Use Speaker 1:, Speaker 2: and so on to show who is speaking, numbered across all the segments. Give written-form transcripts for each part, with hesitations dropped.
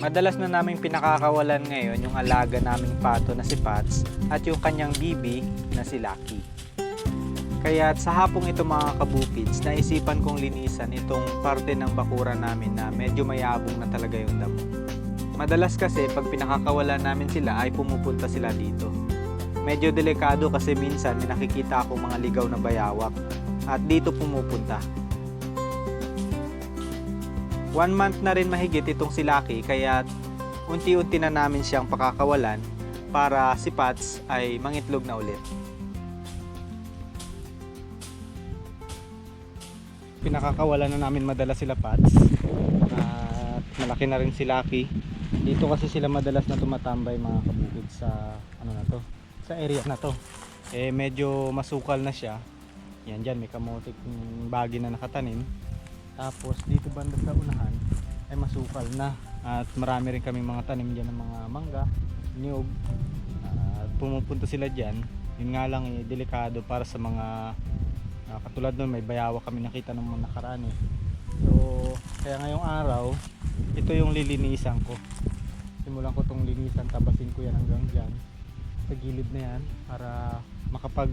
Speaker 1: Madalas na naming pinakakawalan ngayon yung alaga naming pato na si Pats at yung kanyang bibi na si Lucky. Kaya sa hapong ito mga kabukids, naisipan kong linisan itong parte ng bakuran namin na medyo mayabong na talaga yung damo. Madalas kasi pag pinakakawalan namin sila ay pumupunta sila dito. Medyo delikado kasi minsan may nakikita akong mga ligaw na bayawak at dito pumupunta. 1 month na rin mahigit itong si Lucky kaya unti-unti na namin siyang pakakawalan para si Pats ay mangitlog na ulit. Pinakakawalan na namin madalas sila Pats at malaki na rin si Lucky. Dito kasi sila madalas na tumatambay mga kabukid sa sa area na to. Medyo masukal na siya. Yan dyan may kamotik bagi na nakatanim. Tapos dito banda sa unahan ay masukal na at marami rin kaming mga tanim dyan ng mga mangga, niyog. Pumupunta sila dyan. Yun nga lang delikado para sa mga katulad nun may bayawa kami nakita ng mga nakaraan So kaya ngayong araw ito yung lilinisan ko. Simulan ko tong linisan, tabasin ko yan hanggang dyan sa gilid na yan para makapag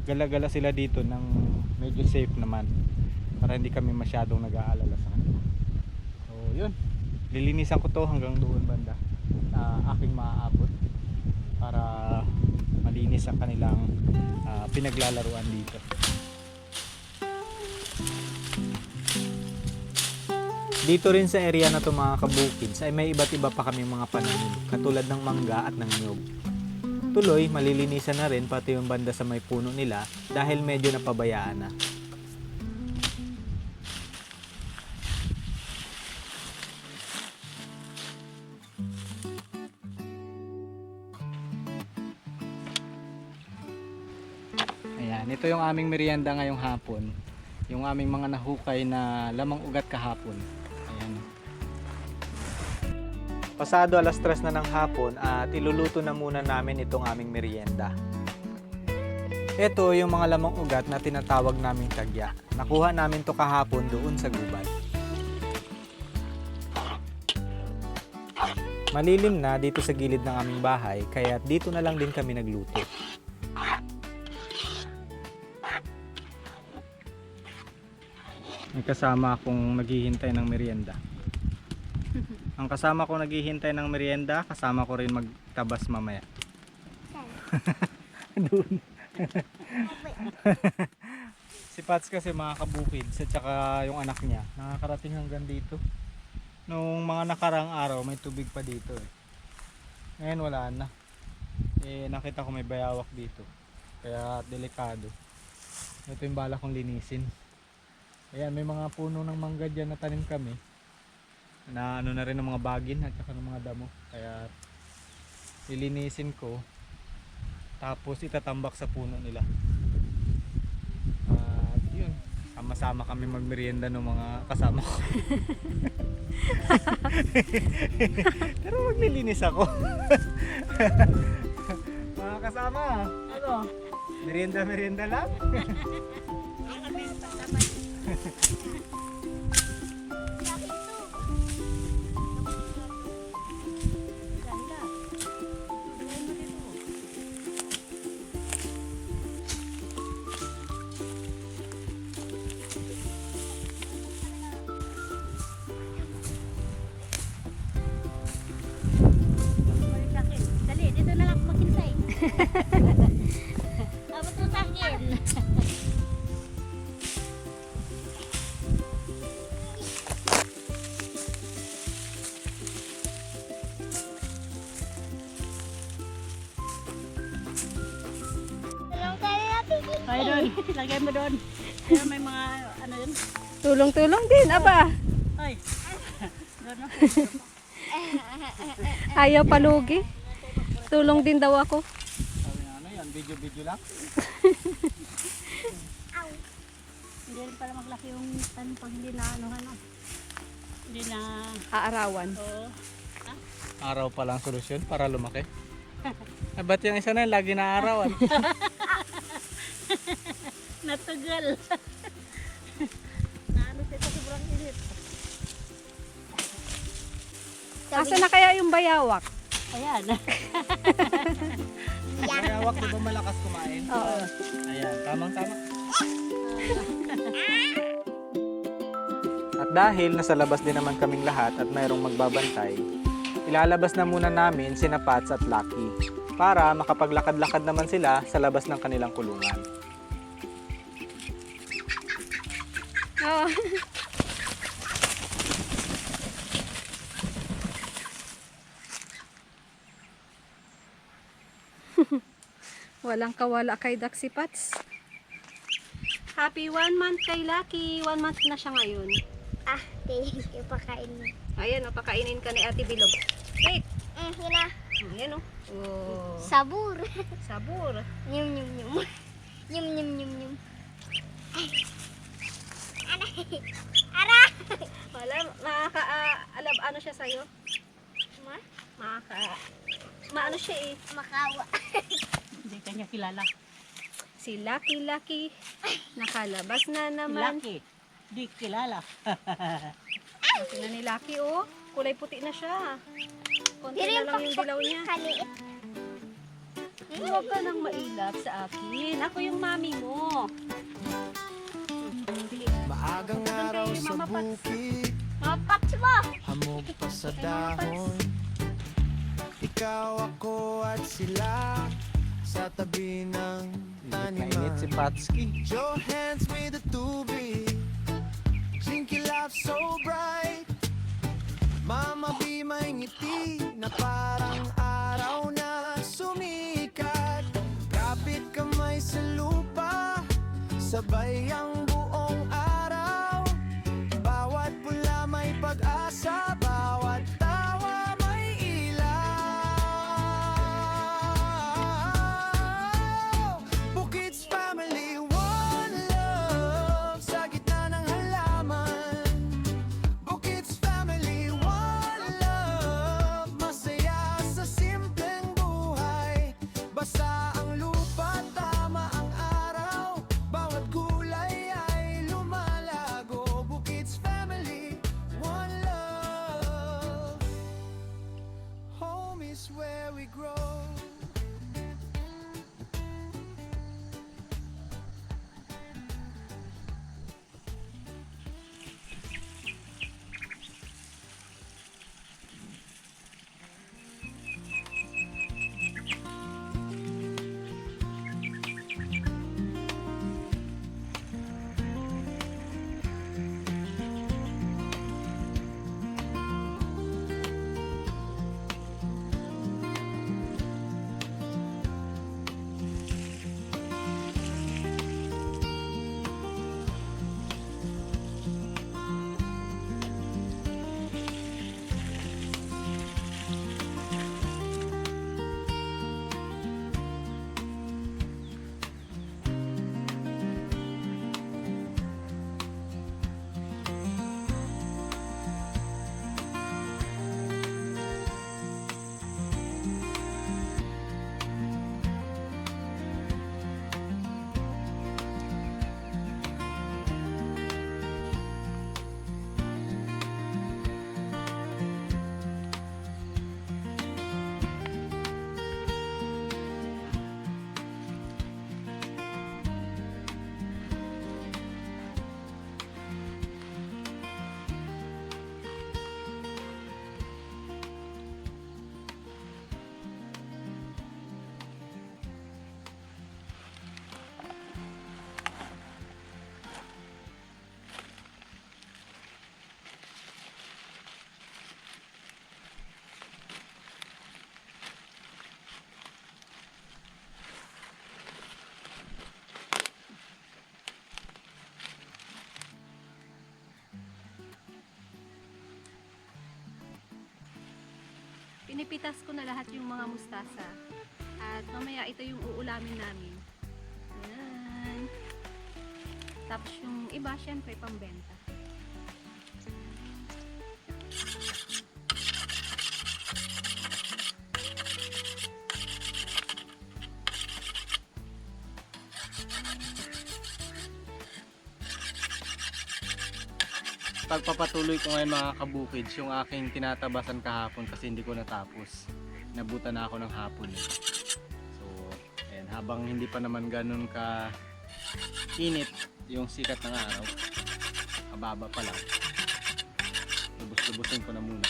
Speaker 1: gala-gala sila dito ng medyo safe naman. Para hindi kami masyadong nag-aalala sa kanila. So yun, lilinisan ko to hanggang doon banda na aking maaabot para malinis ang kanilang pinaglalaruan dito. Dito rin sa area na to mga kabukids ay may iba't iba pa kami mga pananim katulad ng mangga at ng niyog. Tuloy malilinisan na rin pati yung banda sa may puno nila dahil medyo napabayaan na. Ayan, ito yung aming merienda ngayong hapon. Yung aming mga nahukay na lamang ugat kahapon. Ayan. Pasado 3:00 na ng hapon at iluluto na muna namin itong aming merienda. Ito yung mga lamang ugat na tinatawag naming tagya. Nakuha namin to kahapon doon sa gubat. Malilim na dito sa gilid ng aming bahay kaya dito na lang din kami nagluto. May kasama akong naghihintay ng merienda. Ang kasama ko naghihintay ng merienda, kasama ko rin magtabas mamaya. Doon. Si Pats kasi mga kabukids at saka yung anak niya nakakarating hanggang dito. Nung mga nakarang araw may tubig pa dito Ngayon wala na. Nakita ko may bayawak dito. Kaya delikado. Ito yung bala kong linisin. Ayan, may mga puno ng mangga dyan na tanim kami na na rin ng mga bagin at saka ng mga damo. Kaya lilinisin ko tapos itatambak sa puno nila. At yun, sama-sama kami magmerienda ng mga kasama ko. Pero maglilinis ako. Mga kasama, ano? Merienda lang?
Speaker 2: Dali, dito na lang maghintay. Abot mo sa akin. Ay doon, lagay mo doon. Ayun, may mga ano yun.
Speaker 3: Tulong-tulong din, aba.
Speaker 2: Ay. Doon na.
Speaker 3: Ayaw palugi. Tulong din daw ako.
Speaker 1: Sabi na ano yan, video lang?
Speaker 2: Hindi rin pala maglaki yung tanim pag hindi na ano. Hindi na.
Speaker 3: Aarawan.
Speaker 2: Oo.
Speaker 1: Araw pa lang solusyon para lumaki. Ba't yung isa na yun, lagi na arawan?
Speaker 2: Natugal. Naano siya sa sobrang init.
Speaker 3: Asa na kaya yung bayawak?
Speaker 2: Ayan.
Speaker 1: Mayawak, di ba malakas kumain?
Speaker 3: Oo.
Speaker 1: Ayan, tamang-tama. At dahil nasa labas din naman kaming lahat at mayroong magbabantay, ilalabas na muna namin sina Pats at Lucky para makapaglakad-lakad naman sila sa labas ng kanilang kulungan.
Speaker 3: Oo. Walang kawala kay Daxi Pats. Happy 1 month kay Lucky. 1 month na siya ngayon.
Speaker 4: Ah, thank you, pakain mo.
Speaker 3: Ayan, pakainin ka ni Ate Bilog. Wait.
Speaker 4: Hina.
Speaker 3: Ayan o. Oh.
Speaker 4: Sabur.
Speaker 3: Sabor.
Speaker 4: Nyum, nyum, nyum. Nyum, nyum, nyum, nyum. Ay. Aray. Aray.
Speaker 3: Wala, alam ano siya sa'yo?
Speaker 4: Ma?
Speaker 3: Maano siya eh.
Speaker 4: Makawa.
Speaker 2: Hindi kanya kilala.
Speaker 3: Si Lucky. Nakalabas na naman.
Speaker 2: Lucky. Di kilala.
Speaker 3: Laki na ni Lucky oh. Kulay puti na siya. Konti na lang yung dilaw niya.
Speaker 4: Kaliit.
Speaker 3: Huwag ka nang mailap sa akin. Ako yung mami mo.
Speaker 5: Maagang araw sa bukid,
Speaker 4: Mapats mo.
Speaker 5: hamog pa sa dahon. Ikaw, ako at sila sa tabi ng
Speaker 1: Mainit si
Speaker 5: taniman.
Speaker 1: Patski.
Speaker 5: Your hands made the tubig, jinky laugh so bright. Mama be may ngiti na parang araw na sumikat. Kapit kamay sa lupa, sabay ang buong araw. Bawat pula may pag-asa, bawat tawa may ilaw. Bukid's family, one love sa gitna ng halaman. Bukid's family, one love, masaya sa simpleng buhay. Basa ang lupa, tama ang araw, bawat gulay ay lumalago. Bukid's family, one love, home is where we grow.
Speaker 3: Pinipitas ko na lahat yung mga mustasa. At mamaya ito yung uulamin namin. Ayan. Tapos yung iba, syempre, pambenta.
Speaker 1: Ipagpapatuloy ko ngayon mga kabukids yung aking tinatabasan kahapon kasi hindi ko natapos. Nabutan na ako ng hapon eh. So, ayan, habang hindi pa naman ganun ka init yung sikat ng araw, kababa pa lang, lubos-lubusin ko na muna.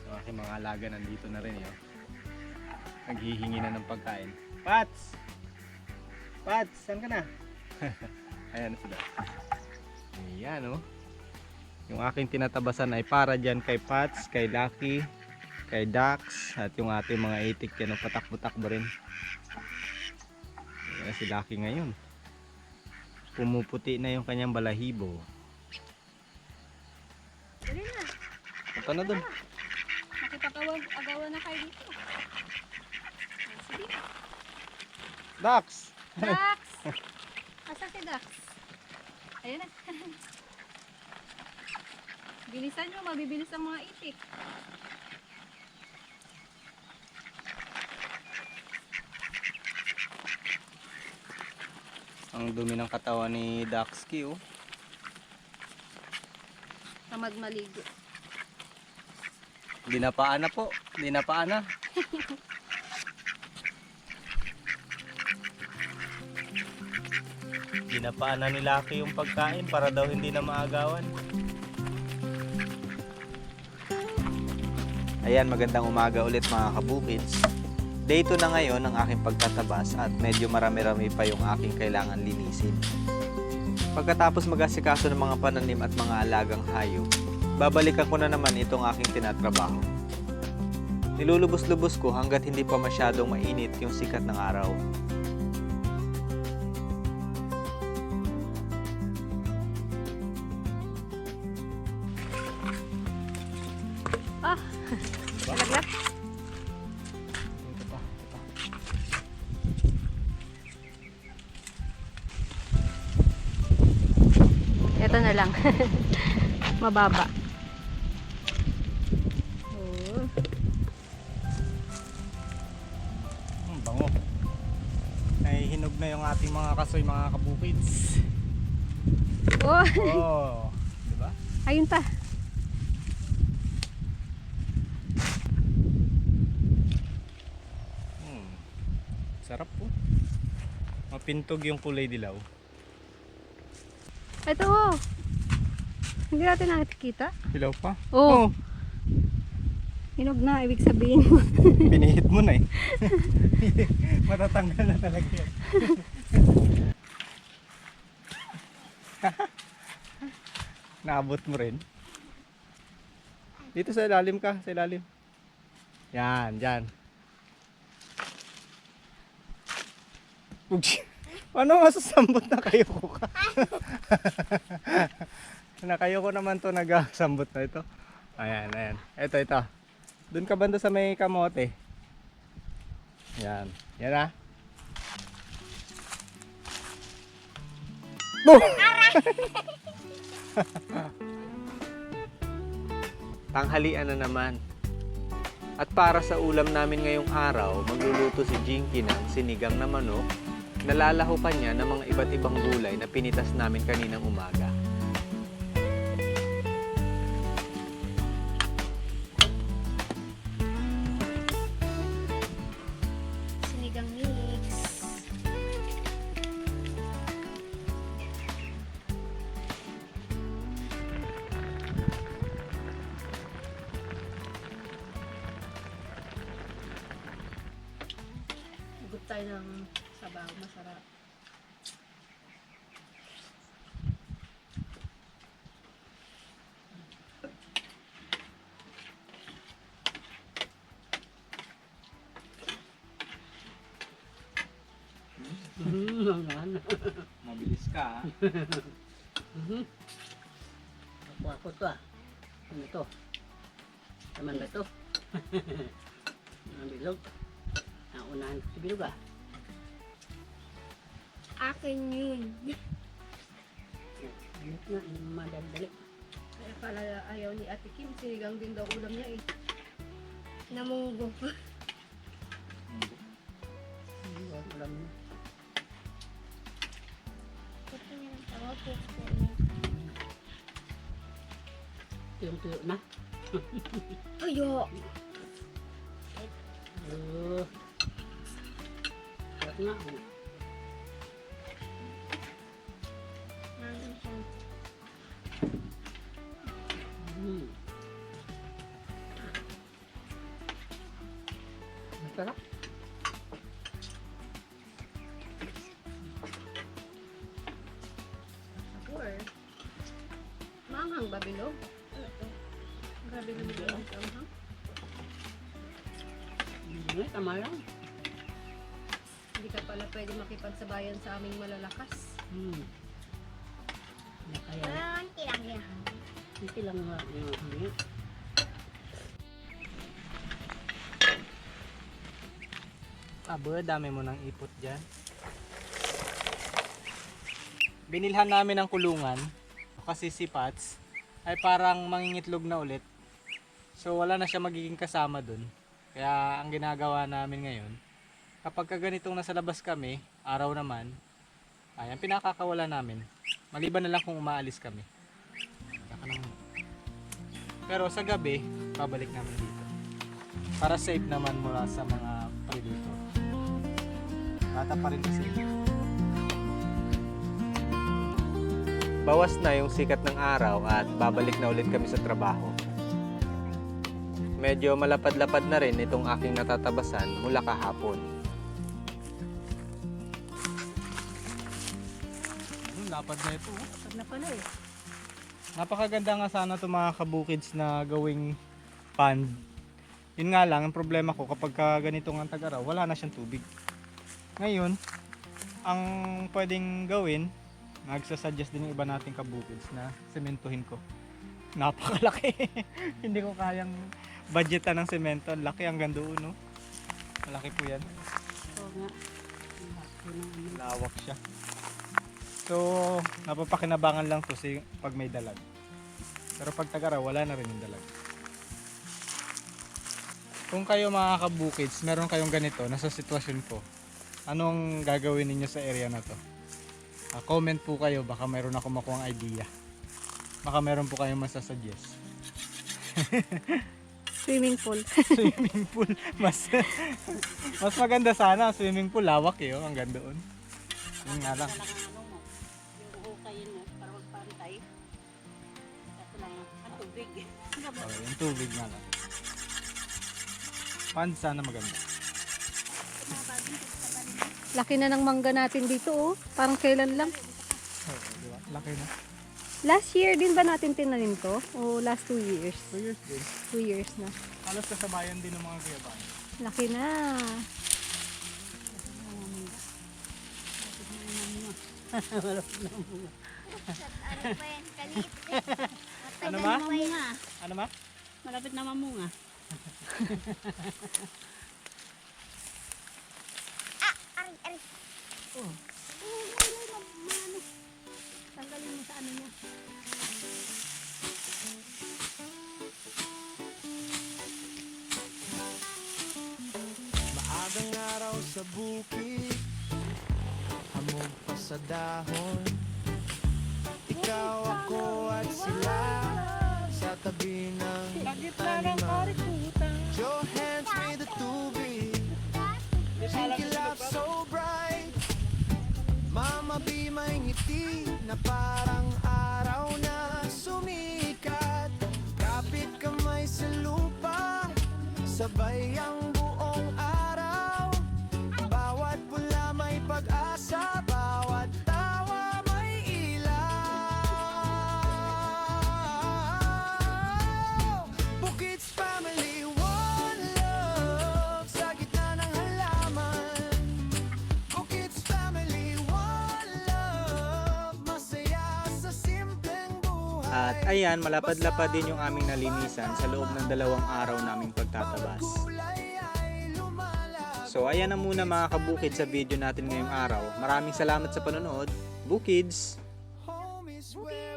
Speaker 1: Yung aking mga alaga nandito na rin yun. Naghihingi na ng pagkain. Pats! Pats! Saan ka na? Ayan na sila. Ayan oh. Yung aking tinatabasan ay para dyan kay Pats, kay Lucky, kay Dax, at yung ating mga itik yan, patakbo-takbo rin. Ayan si Lucky ngayon. Pumuputi na yung kanyang balahibo.
Speaker 3: Dali na.
Speaker 1: Punta na dun.
Speaker 3: Makipag-agawan na kayo dito. Sige.
Speaker 1: Dax!
Speaker 3: Dax! Asan si Dax? Ayun na. Bilisan nyo, mabibilis ang mga itik.
Speaker 1: Ang dumi ng katawan ni Daxki oh.
Speaker 3: Tamad maligo.
Speaker 1: Dinapaan na po. Dinapaan na. Dinapaan na ni Lucky yung pagkain para daw hindi na maagawan. Ayan, magandang umaga ulit mga kabukids. Day 2 na ngayon ang aking pagtatabas at medyo marami-rami pa yung aking kailangan linisin. Pagkatapos mag-asikaso ng mga pananim at mga alagang hayop, babalikan ko na naman itong aking tinatrabaho. Nilulubos-lubos ko hanggat hindi pa masyadong mainit yung sikat ng araw.
Speaker 3: Ah! Nalaglag? Ito na lang. Mababa. Oh.
Speaker 1: Bango. Nahihinog na yung ating mga kasoy, mga kabukids.
Speaker 3: Oh.
Speaker 1: Oh, di ba?
Speaker 3: Ayun pa.
Speaker 1: Sarap po. Mapintog yung kulay dilaw.
Speaker 3: Ito oh. Hindi natin nakikita.
Speaker 1: Dilaw pa?
Speaker 3: Oh. Hinog na, ibig sabihin.
Speaker 1: Pinihit mo na eh. Matatanggal na talaga yan. Naabot mo rin. Dito sa ilalim ka, sa ilalim. Yan, dyan. Paano masasambot na kayo ko ka? Na kayo ko naman to nagasambot na ito. Ayan, ayan. Ito. Doon ka banda sa may kamote. Yan. Yan na. Boom! Tanghalian na naman. At para sa ulam namin ngayong araw, magluluto si Jinky ng sinigang na manok. Nalalahukan niya ng mga iba't ibang gulay na pinitas namin kaninang umaga.
Speaker 4: Sinigang mix.
Speaker 2: Hugot tayo ng sabaw, masarap.
Speaker 1: Mabilis ka, ha?
Speaker 2: Ako to ah. Ano to? Naman ba to? Ang bilog. Naunahan si bilog ah.
Speaker 4: Akin yun.
Speaker 2: Ano na, madali-dali.
Speaker 3: Kaya pala ayaw ni Ate Kim, sinigang din daw ulam niya eh.
Speaker 4: Namunggo.
Speaker 2: Ulam mo.
Speaker 4: Ito niya ng tawa,
Speaker 2: Tuyong-tuyo na.
Speaker 4: Tuyo.
Speaker 2: Sarap nga. Masarap.
Speaker 3: Or, maanghang ba bilog? Grabe naman yung maanghang.
Speaker 2: Tama lang.
Speaker 3: Hindi ka pala pwede makipagsabayan sa aming malalakas.
Speaker 2: Kaya,
Speaker 4: Konti lang yan.
Speaker 2: hindi lang nga yung hangin.
Speaker 1: Abo, dami mo ng ipot dyan. Binilhan namin ng kulungan kasi si Pats ay parang mangingitlog na ulit. So wala na siya magiging kasama dun. Kaya ang ginagawa namin ngayon, kapag ganitong nasa labas kami, araw naman, ayan, pinakakawala namin. Maliban na lang kung umaalis kami. Saka naman. Pero sa gabi, babalik namin dito. Para safe naman mula sa mga predator. Bata pa rin kasi. Bawas na yung sikat ng araw at babalik na ulit kami sa trabaho. Medyo malapad-lapad na rin itong aking natatabasan mula kahapon. Lapad na ito.
Speaker 2: Pag na pala eh.
Speaker 1: Napakaganda nga sana itong mga kabukids na gawing pond. Yun nga lang, ang problema ko kapag ganito nga tag-araw, wala na siyang tubig. Ngayon, ang pwedeng gawin, nagsasuggest din yung iba nating kabukids na sementuhin ko. Napakalaki. Hindi ko kayang budgetan ng semento. Laki hanggang doon, no? Malaki po yan.
Speaker 2: Oo nga.
Speaker 1: Lawak siya. So, napapakinabangan lang to pag may dalag. Pero pag tag-araw, wala na rin yung dalag. Kung kayo mga kabukids, meron kayong ganito, nasa sitwasyon ko, anong gagawin ninyo sa area na to? Comment po kayo, baka meron ako makuhang idea. Baka meron po kayong masasuggest.
Speaker 3: Swimming pool.
Speaker 1: Swimming pool, mas maganda sana, swimming pool, lawak eh, oh, hanggang doon. Yun nga lang.
Speaker 2: Talagang ano mo, yung uhukayin mo para magpantay. Tapos lang ang tubig.
Speaker 1: Oh, yung tubig nga lang. Pond sana maganda.
Speaker 3: Laki na ng mangga natin dito oh. Parang kailan lang.
Speaker 1: Oh, di ba? Laki na.
Speaker 3: Last year din ba natin tinanim to? O last 2 years?
Speaker 1: 2 years din.
Speaker 3: 2 years na.
Speaker 1: Halos kasabayan din ng mga gayaban.
Speaker 3: Laki na.
Speaker 4: Ano pa yan? Kalit.
Speaker 1: Ano ma?
Speaker 2: Mamunga.
Speaker 1: Ano ma?
Speaker 2: Malapit na mamunga.
Speaker 4: Aray, aray.
Speaker 2: Tanggalin mo sa ano niya.
Speaker 5: Maagang araw sa bukid, hamog pa sa dahon. Ikaw, ako at sila sa tabi ng taniman. Your hands made the tubig, kilap so bright. Mama, be may ngiti na parang araw na sumikat. Kapit kamay sa lupa, sabay ang buong araw. Bawat pula may pag-asa, bawat tawa may ilaw. Bukid's family, one love sa gitna ng halaman. Bukid's family, one love, masaya sa simpleng buhay.
Speaker 1: At ayan, malapad-lapad din yung aming nalinisan sa loob ng 2 araw naming pagtatabas. So ayan na muna mga kabukid sa video natin ngayong araw. Maraming salamat sa panonood. Bukids!
Speaker 5: Home is where